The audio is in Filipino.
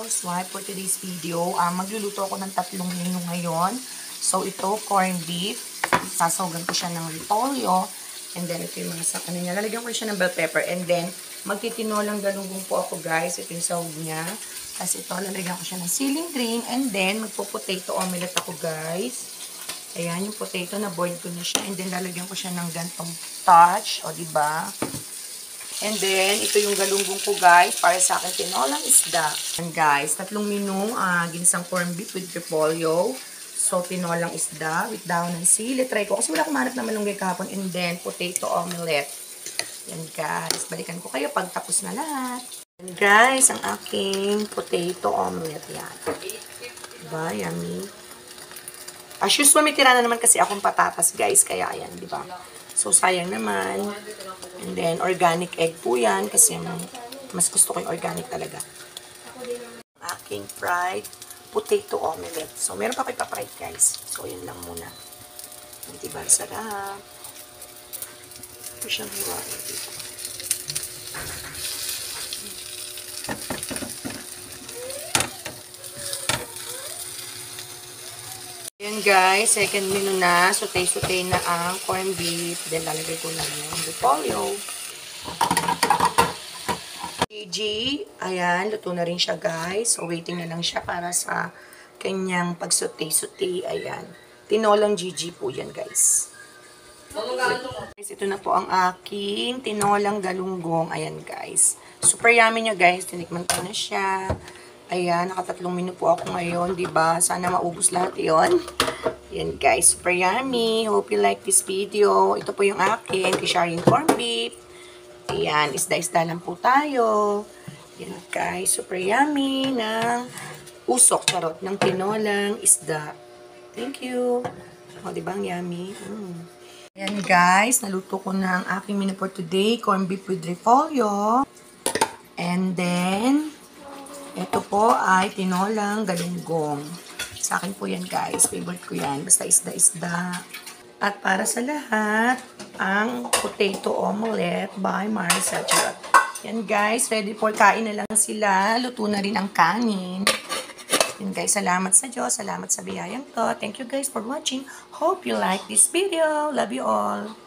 housewife for today's video. Magluluto ako ng tatlong menu ngayon. So, ito, corned beef. Sasawgan ko siya ng repolyo. And then, ito yung mga sakana niya. Lalagyan ko siya ng bell pepper. And then, magtitinolang galunggong po ako, guys. Ito yung sahog niya. Tapos ito, lalagyan ko siya ng ceiling green. And then, magpo-potato omelette ako, guys. Ayan, yung potato na boil ko na siya. And then, lalagyan ko siya ng gantong touch. O, diba? And then, ito yung galunggong ko, guys, para sa akin tinolang isda. And guys, tatlong menu, ginisang corned beef with repolyo. So, tinolang isda with daon ng sili. Try ko, kasi wala akong manap na malunggay kahapon. And then, potato omelette. Yan, guys. Balikan ko kayo pag tapos na lahat. And guys, ang aking potato omelette. Yan. Diba? Yummy. As usual, may tira na naman kasi akong patatas, guys. Kaya, yan, diba? So, sayang naman. And then, organic egg po yan. Kasi mas gusto ko yung organic talaga. Aking fried potato omelette. So, meron pa kayo pa-fried, guys. So, yun lang muna. Diba? Sarap. Ito siyang hiwain dito. Ayan guys, second menu na. Sutay-sutay na ang corned beef. Then lalagay ko na yung repolyo. Gigi, ayan, luto na rin siya guys. So waiting na lang siya para sa kanyang pagsutay-sutay. Ayan. Tinolang Gigi po yan guys. Guys, ito na po ang aking tinolang galunggong. Ayan guys. Super yummy niya guys. Tinikman ko na siya. Ayan, nakatatlong menu po ako ngayon, diba? Sana maubos lahat yon. Ayan guys, super yummy. Hope you like this video. Ito po yung akin, kisharing corned beef. Ayan, isda-isda lang po tayo. Ayan guys, super yummy ng usok, charot, ng tinolang isda. Thank you. O, diba ang yummy? Ayan guys, naluto ko na ang aking menu for today, corned beef with repolyo. And then, ito po ay tinolang galunggong. Sa akin po yan guys. Favorite ko yan. Basta isda-isda. At para sa lahat, ang potato omelette by Marisa Charot. Yan guys. Ready for kain na lang sila. Luto na rin ang kanin. Yan guys. Salamat sa Diyos. Salamat sa biyayang to. Thank you guys for watching. Hope you like this video. Love you all.